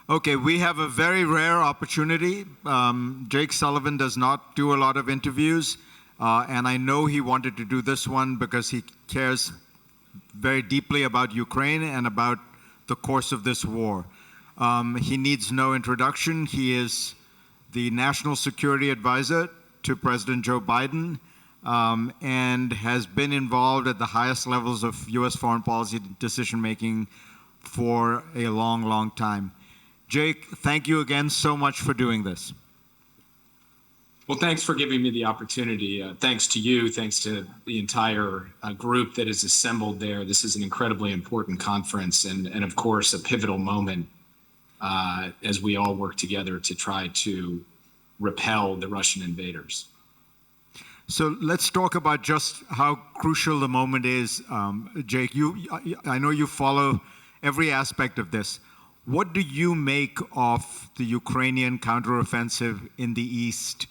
Okay, we have a very rare opportunity. Jake Sullivan does not do a lot of interviews, and I know he wanted to do this one because he cares very deeply about Ukraine and about the course of this war. He needs no introduction. He is the National Security Advisor to President Joe Biden, and has been involved at the highest levels of U.S. foreign policy decision-making for a long, long time. Jake, thank you again so much for doing this. Well, thanks for giving me the opportunity. Thanks to you, thanks to the entire group that is assembled there. This is an incredibly important conference and of course, a pivotal moment as we all work together to try to repel the Russian invaders. So let's talk about just how crucial the moment is. Jake, I know you follow every aspect of this. What do you make of the Ukrainian counteroffensive in the east?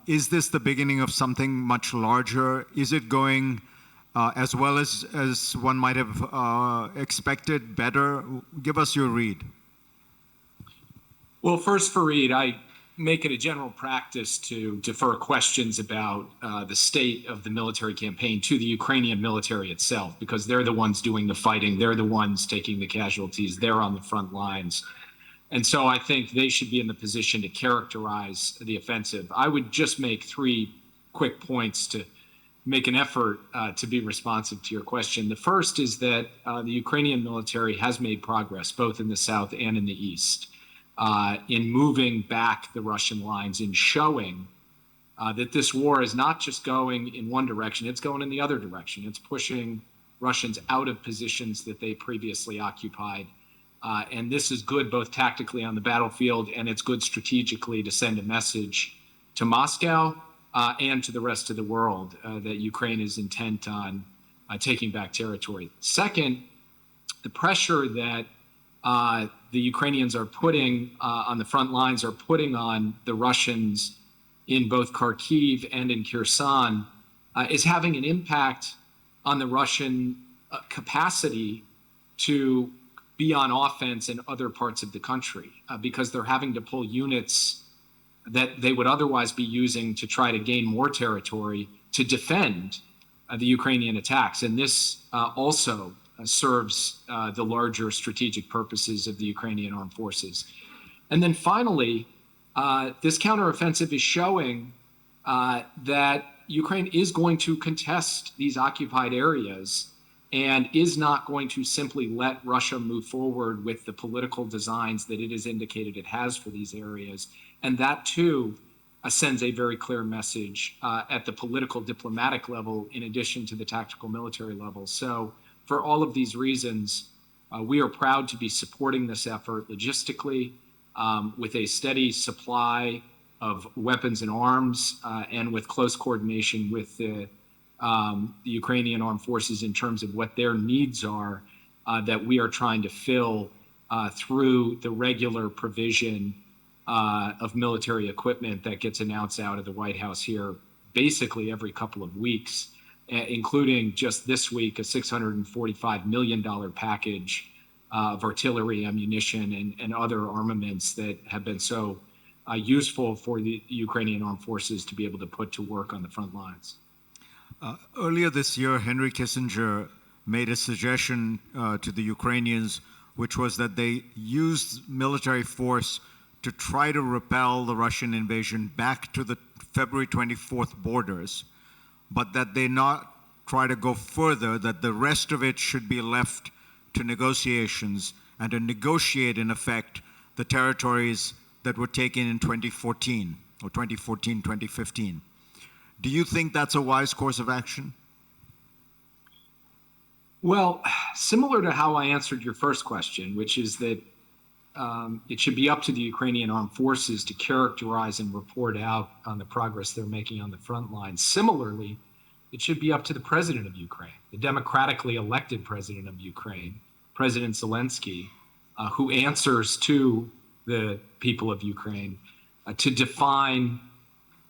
Is this the beginning of something much larger? Is it going as well as one might have expected, better? Give us your read. Well, first, Fareed, I make it a general practice to defer questions about the state of the military campaign to the Ukrainian military itself, because they're the ones doing the fighting. They're the ones taking the casualties. They're on the front lines. And so I think they should be in the position to characterize the offensive. I would just make three quick points to make an effort to be responsive to your question. The first is that the Ukrainian military has made progress, both in the south and in the east, in moving back the Russian lines, in showing that this war is not just going in one direction, it's going in the other direction. It's pushing Russians out of positions that they previously occupied. And this is good both tactically on the battlefield, and it's good strategically to send a message to Moscow and to the rest of the world that Ukraine is intent on taking back territory. Second, the pressure that the Ukrainians are putting on the front lines, are putting on the Russians in both Kyiv and in Kherson is having an impact on the Russian capacity to be on offense in other parts of the country because they're having to pull units that they would otherwise be using to try to gain more territory to defend the Ukrainian attacks. And this also serves the larger strategic purposes of the Ukrainian armed forces. And then finally, this counteroffensive is showing that Ukraine is going to contest these occupied areas and is not going to simply let Russia move forward with the political designs that it has indicated it has for these areas. And that too sends a very clear message at the political diplomatic level, in addition to the tactical military level. So for all of these reasons, we are proud to be supporting this effort logistically with a steady supply of weapons and arms and with close coordination with the Ukrainian armed forces in terms of what their needs are that we are trying to fill through the regular provision of military equipment that gets announced out of the White House here basically every couple of weeks, including just this week, a $645 million package of artillery, ammunition, and other armaments that have been so useful for the Ukrainian armed forces to be able to put to work on the front lines. Earlier this year, Henry Kissinger made a suggestion to the Ukrainians, which was that they use military force to try to repel the Russian invasion back to the February 24th borders, but that they not try to go further, that the rest of it should be left to negotiations and to negotiate, in effect, the territories that were taken in 2014 or 2014, 2015. Do you think that's a wise course of action? Well, similar to how I answered your first question, which is that it should be up to the Ukrainian armed forces to characterize and report out on the progress they're making on the front lines. Similarly, it should be up to the president of Ukraine, the democratically elected president of Ukraine, President Zelensky, who answers to the people of Ukraine, to define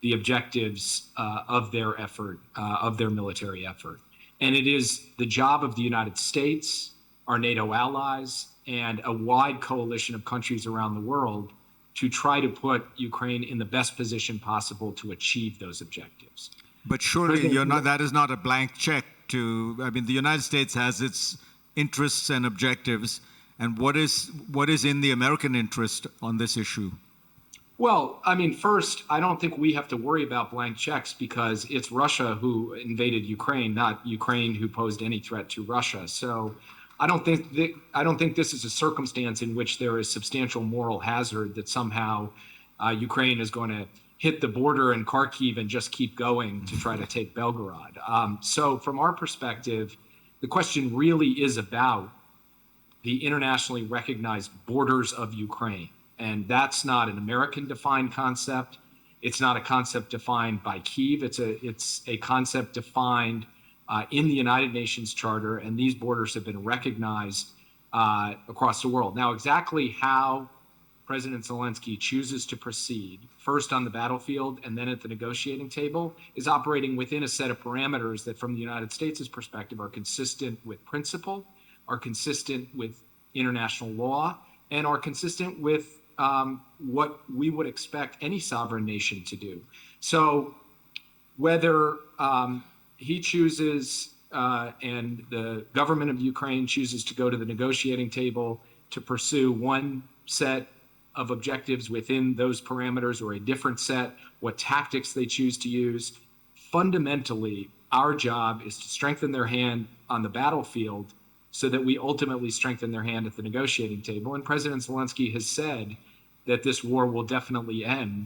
the objectives of their effort, of their military effort. And it is the job of the United States, our NATO allies, and a wide coalition of countries around the world to try to put Ukraine in the best position possible to achieve those objectives. But surely that is not a blank check to, I mean, the United States has its interests and objectives, and what is in the American interest on this issue? Well, I mean, first, I don't think we have to worry about blank checks because it's Russia who invaded Ukraine, not Ukraine who posed any threat to Russia. So I don't think this is a circumstance in which there is substantial moral hazard that somehow Ukraine is going to hit the border in Kyiv and just keep going to try to take Belgorod. So from our perspective, the question really is about the internationally recognized borders of Ukraine. And that's not an American-defined concept. It's not a concept defined by Kyiv. It's a concept defined in the United Nations Charter, and these borders have been recognized across the world. Now, exactly how President Zelensky chooses to proceed, first on the battlefield and then at the negotiating table, is operating within a set of parameters that, from the United States' perspective, are consistent with principle, are consistent with international law, and are consistent with what we would expect any sovereign nation to do. So whether he chooses and the government of Ukraine chooses to go to the negotiating table to pursue one set of objectives within those parameters or a different set, what tactics they choose to use, fundamentally, our job is to strengthen their hand on the battlefield so that we ultimately strengthen their hand at the negotiating table. And President Zelensky has said that this war will definitely end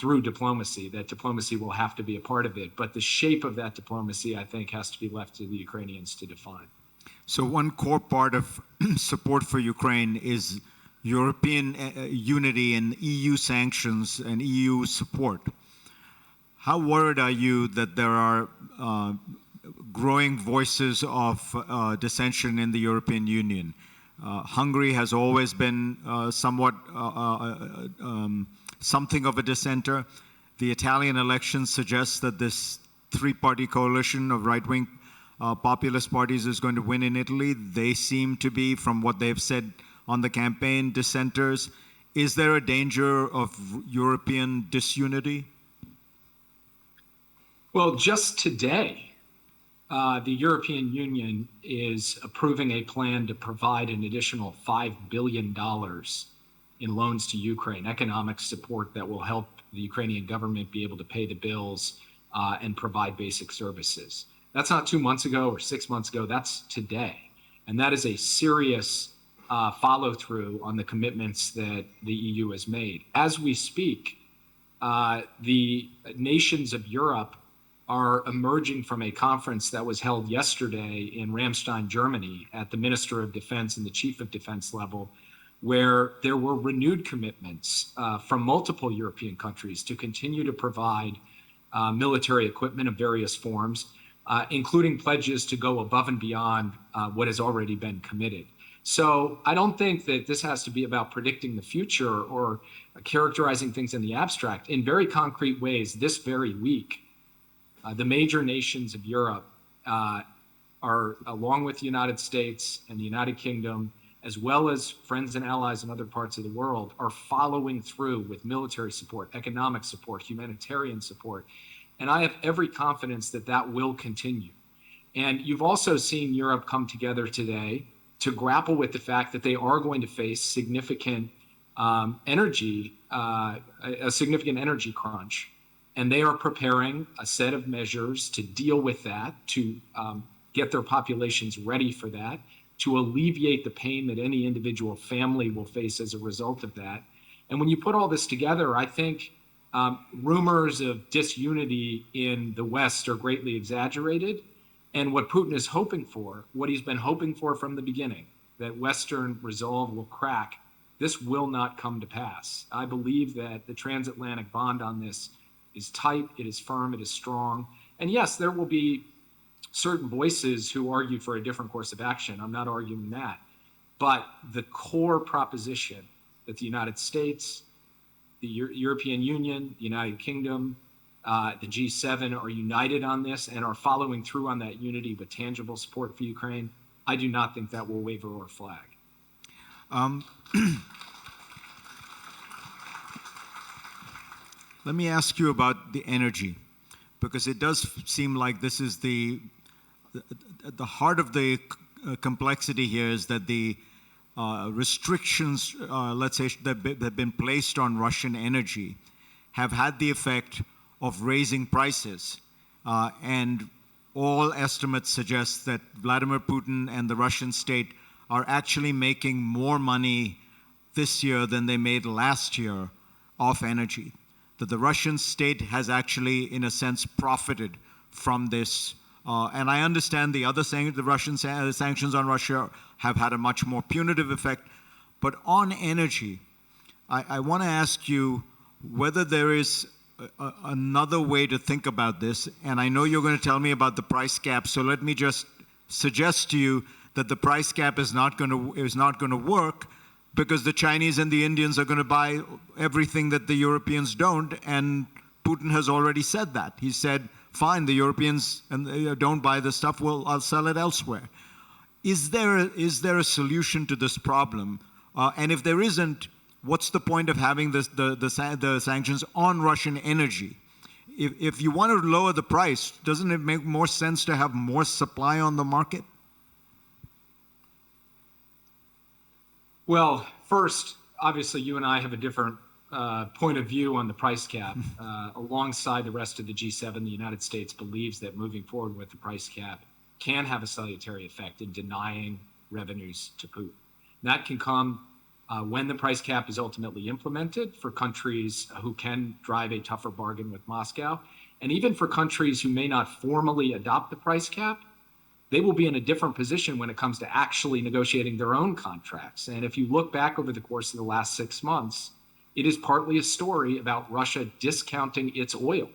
through diplomacy, that diplomacy will have to be a part of it. But the shape of that diplomacy, I think, has to be left to the Ukrainians to define. So one core part of support for Ukraine is European unity and EU sanctions and EU support. How worried are you that there are growing voices of dissension in the European Union? Hungary has always been somewhat something of a dissenter. The Italian election suggests that this three-party coalition of right-wing populist parties is going to win in Italy. They seem to be, from what they've said on the campaign, dissenters. Is there a danger of European disunity? Well, just today, the European Union is approving a plan to provide an additional $5 billion in loans to Ukraine, economic support that will help the Ukrainian government be able to pay the bills and provide basic services. That's not 2 months ago or 6 months ago, that's today. And that is a serious follow-through on the commitments that the EU has made. As we speak, the nations of Europe are emerging from a conference that was held yesterday in Ramstein, Germany, at the Minister of Defense and the Chief of Defense level, where there were renewed commitments from multiple European countries to continue to provide military equipment of various forms, including pledges to go above and beyond what has already been committed. So I don't think that this has to be about predicting the future or characterizing things in the abstract. In very concrete ways, this very week, the major nations of Europe are, along with the United States and the United Kingdom, as well as friends and allies in other parts of the world, are following through with military support, economic support, humanitarian support. And I have every confidence that that will continue. And you've also seen Europe come together today to grapple with the fact that they are going to face significant a significant energy crunch. And they are preparing a set of measures to deal with that, to get their populations ready for that, to alleviate the pain that any individual family will face as a result of that. And when you put all this together, I think rumors of disunity in the West are greatly exaggerated. And what Putin is hoping for, what he's been hoping for from the beginning, that Western resolve will crack, this will not come to pass. I believe that the transatlantic bond on this is tight, it is firm, it is strong. And yes, there will be certain voices who argue for a different course of action. I'm not arguing that. But the core proposition that the United States, the European Union, the United Kingdom, the G7 are united on this and are following through on that unity with tangible support for Ukraine, I do not think that will waver or flag. Um, Let me ask you about the energy, because it does seem like this is the heart of the complexity here is that the restrictions, let's say, that have been placed on Russian energy have had the effect of raising prices. And all estimates suggest that Vladimir Putin and the Russian state are actually making more money this year than they made last year off energy. That the Russian state has actually, in a sense, profited from this. And I understand the other the Russian sanctions on Russia have had a much more punitive effect. But on energy, I want to ask you whether there is another way to think about this. And I know you're going to tell me about the price cap, so let me just suggest to you that the price cap is not going to work, because the Chinese and the Indians are going to buy everything that the Europeans don't, and Putin has already said that. He said, fine, the Europeans don't buy the stuff, well, I'll sell it elsewhere. Is there a solution to this problem? And if there isn't, what's the point of having the sanctions on Russian energy? If you want to lower the price, doesn't it make more sense to have more supply on the market? Well, first, obviously, you and I have a different point of view on the price cap. Alongside the rest of the G7, the United States believes that moving forward with the price cap can have a salutary effect in denying revenues to Putin. That can come when the price cap is ultimately implemented for countries who can drive a tougher bargain with Moscow, and even for countries who may not formally adopt the price cap. They will be in a different position when it comes to actually negotiating their own contracts. And if you look back over the course of the last 6 months, it is partly a story about Russia discounting its oil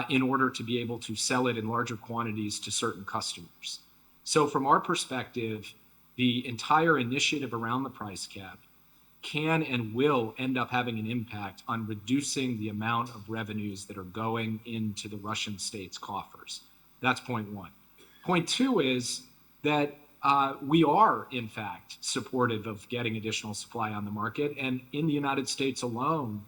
in order to be able to sell it in larger quantities to certain customers. So from our perspective, the entire initiative around the price cap can and will end up having an impact on reducing the amount of revenues that are going into the Russian state's coffers. That's point one. Point two is that we are, in fact, supportive of getting additional supply on the market. And in the United States alone,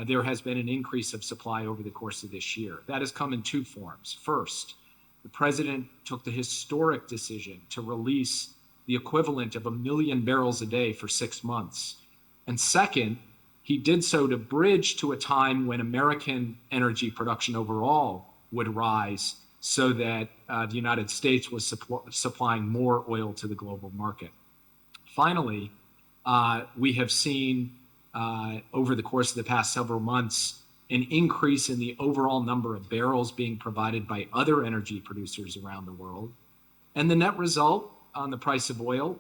there has been an increase of supply over the course of this year. That has come in two forms. First, the president took the historic decision to release the equivalent of 1 million barrels a day for 6 months. And second, he did so to bridge to a time when American energy production overall would rise, so that the United States was supplying more oil to the global market. Finally, we have seen over the course of the past several months an increase in the overall number of barrels being provided by other energy producers around the world. And the net result on the price of oil,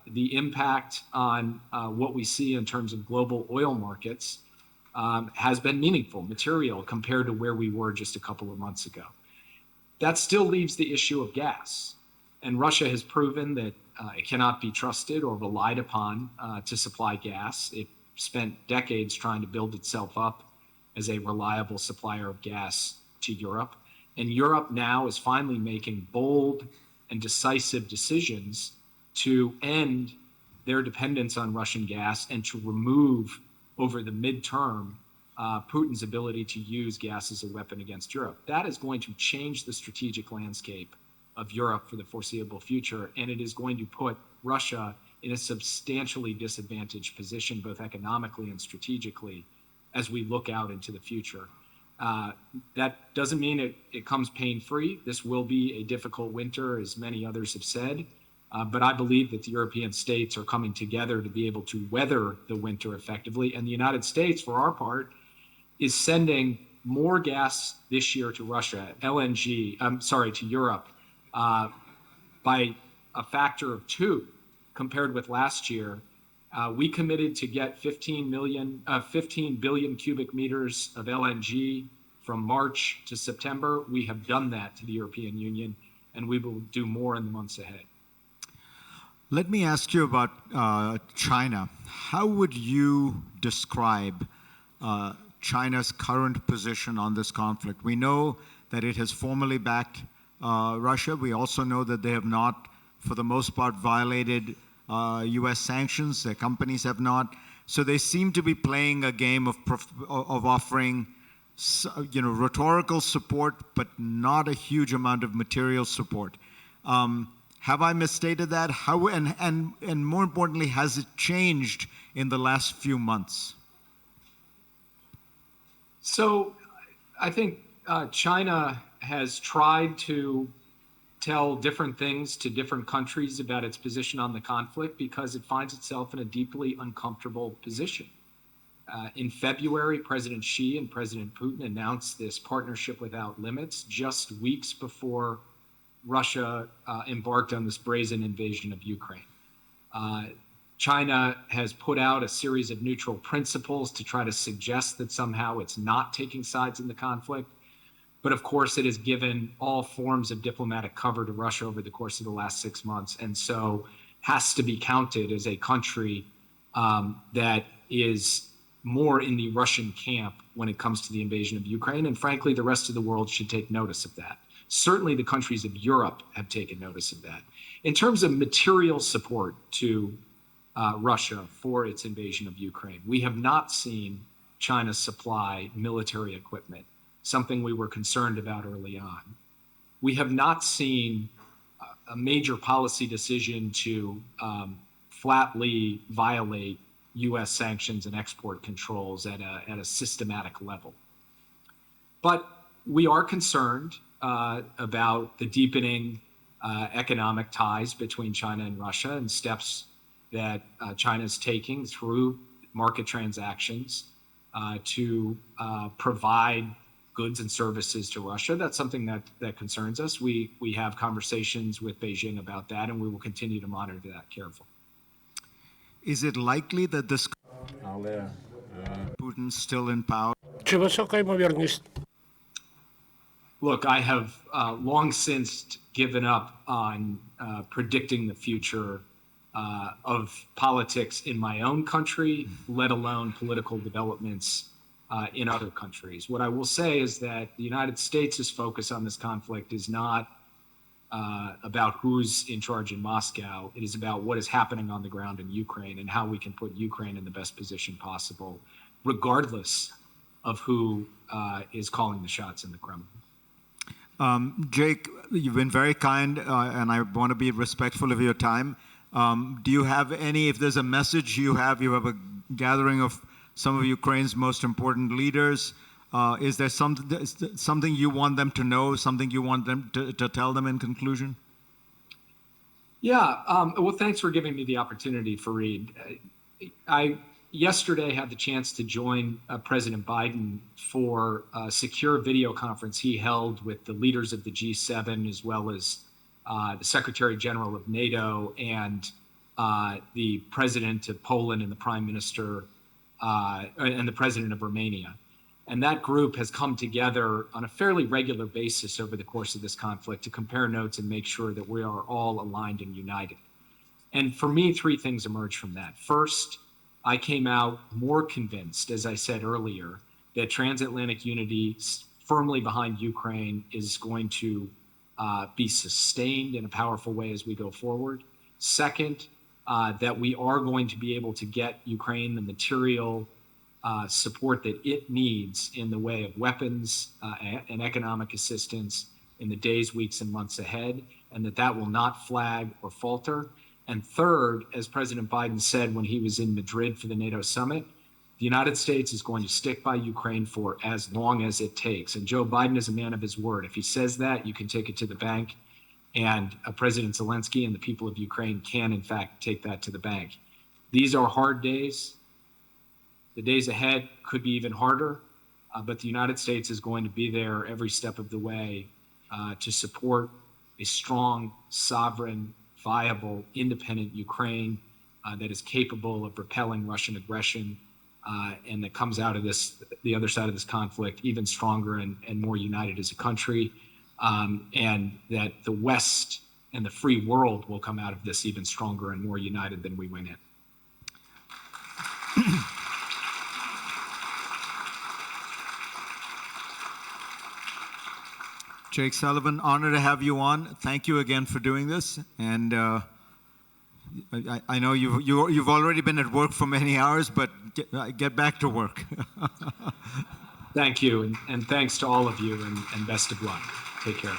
the impact on what we see in terms of global oil markets has been meaningful, material, compared to where we were just a couple of months ago. That still leaves the issue of gas. And Russia has proven that it cannot be trusted or relied upon to supply gas. It spent decades trying to build itself up as a reliable supplier of gas to Europe. And Europe now is finally making bold and decisive decisions to end their dependence on Russian gas and to remove, over the midterm, Putin's ability to use gas as a weapon against Europe. That is going to change the strategic landscape of Europe for the foreseeable future, and it is going to put Russia in a substantially disadvantaged position, both economically and strategically, as we look out into the future. That doesn't mean it comes pain-free. This will be a difficult winter, as many others have said, but I believe that the European states are coming together to be able to weather the winter effectively, and the United States, for our part, is sending more gas this year to Russia, to Europe, by a factor of 2 compared with last year. We committed to get 15 billion cubic meters of LNG from March to September. We have done that to the European Union, and we will do more in the months ahead. Let me ask you about China. How would you describe China's current position on this conflict? We know that it has formally backed Russia. We also know that they have not, for the most part, violated U.S. sanctions. Their companies have not. So they seem to be playing a game of offering, rhetorical support, but not a huge amount of material support. Have I misstated that? How and more importantly, has it changed in the last few months? So I think China has tried to tell different things to different countries about its position on the conflict because it finds itself in a deeply uncomfortable position. In February, President Xi and President Putin announced this partnership without limits just weeks before Russia embarked on this brazen invasion of Ukraine. China has put out a series of neutral principles to try to suggest that somehow it's not taking sides in the conflict. But of course, it has given all forms of diplomatic cover to Russia over the course of the last 6 months, and so has to be counted as a country that is more in the Russian camp when it comes to the invasion of Ukraine. And frankly, the rest of the world should take notice of that. Certainly the countries of Europe have taken notice of that. In terms of material support to Russia for its invasion of Ukraine, we have not seen China supply military equipment, something we were concerned about early on. We have not seen a major policy decision to flatly violate U.S. sanctions and export controls at a systematic level. But we are concerned about the deepening economic ties between China and Russia and steps that China is taking through market transactions to provide goods and services to Russia. That's something that concerns us. We have conversations with Beijing about that, and we will continue to monitor that carefully. Is it likely that this Putin's still in power? Чи висока ймовірність? Look, I have long since given up on predicting the future of politics in my own country, let alone political developments in other countries. What I will say is that the United States' focus on this conflict is not about who's in charge in Moscow. It is about what is happening on the ground in Ukraine and how we can put Ukraine in the best position possible, regardless of who is calling the shots in the Kremlin. Jake, you've been very kind, and I want to be respectful of your time. Do you have any, if there's a message you have a gathering of some of Ukraine's most important leaders. Is there something you want them to know, something you want them to tell them in conclusion? Yeah, well, thanks for giving me the opportunity, Fareed. I yesterday had the chance to join President Biden for a secure video conference he held with the leaders of the G7, as well as the Secretary General of NATO and the President of Poland and the Prime Minister and the President of Romania. And that group has come together on a fairly regular basis over the course of this conflict to compare notes and make sure that we are all aligned and united. And for me, three things emerged from that. First, I came out more convinced, as I said earlier, that transatlantic unity firmly behind Ukraine is going to be sustained in a powerful way as we go forward. Second, that we are going to be able to get Ukraine the material support that it needs in the way of weapons and economic assistance in the days, weeks, and months ahead, and that will not flag or falter. And third, as President Biden said when he was in Madrid for the NATO summit, the United States is going to stick by Ukraine for as long as it takes. And Joe Biden is a man of his word. If he says that, you can take it to the bank. And President Zelensky and the people of Ukraine can, in fact, take that to the bank. These are hard days. The days ahead could be even harder, but the United States is going to be there every step of the way to support a strong, sovereign, viable, independent Ukraine that is capable of repelling Russian aggression and that comes out of the other side of this conflict even stronger and more united as a country, and that the West and the free world will come out of this even stronger and more united than we went in. Jake Sullivan, honor to have you on. Thank you again for doing this. And I know you've already been at work for many hours, but get back to work. Thank you, and thanks to all of you, and best of luck. Take care.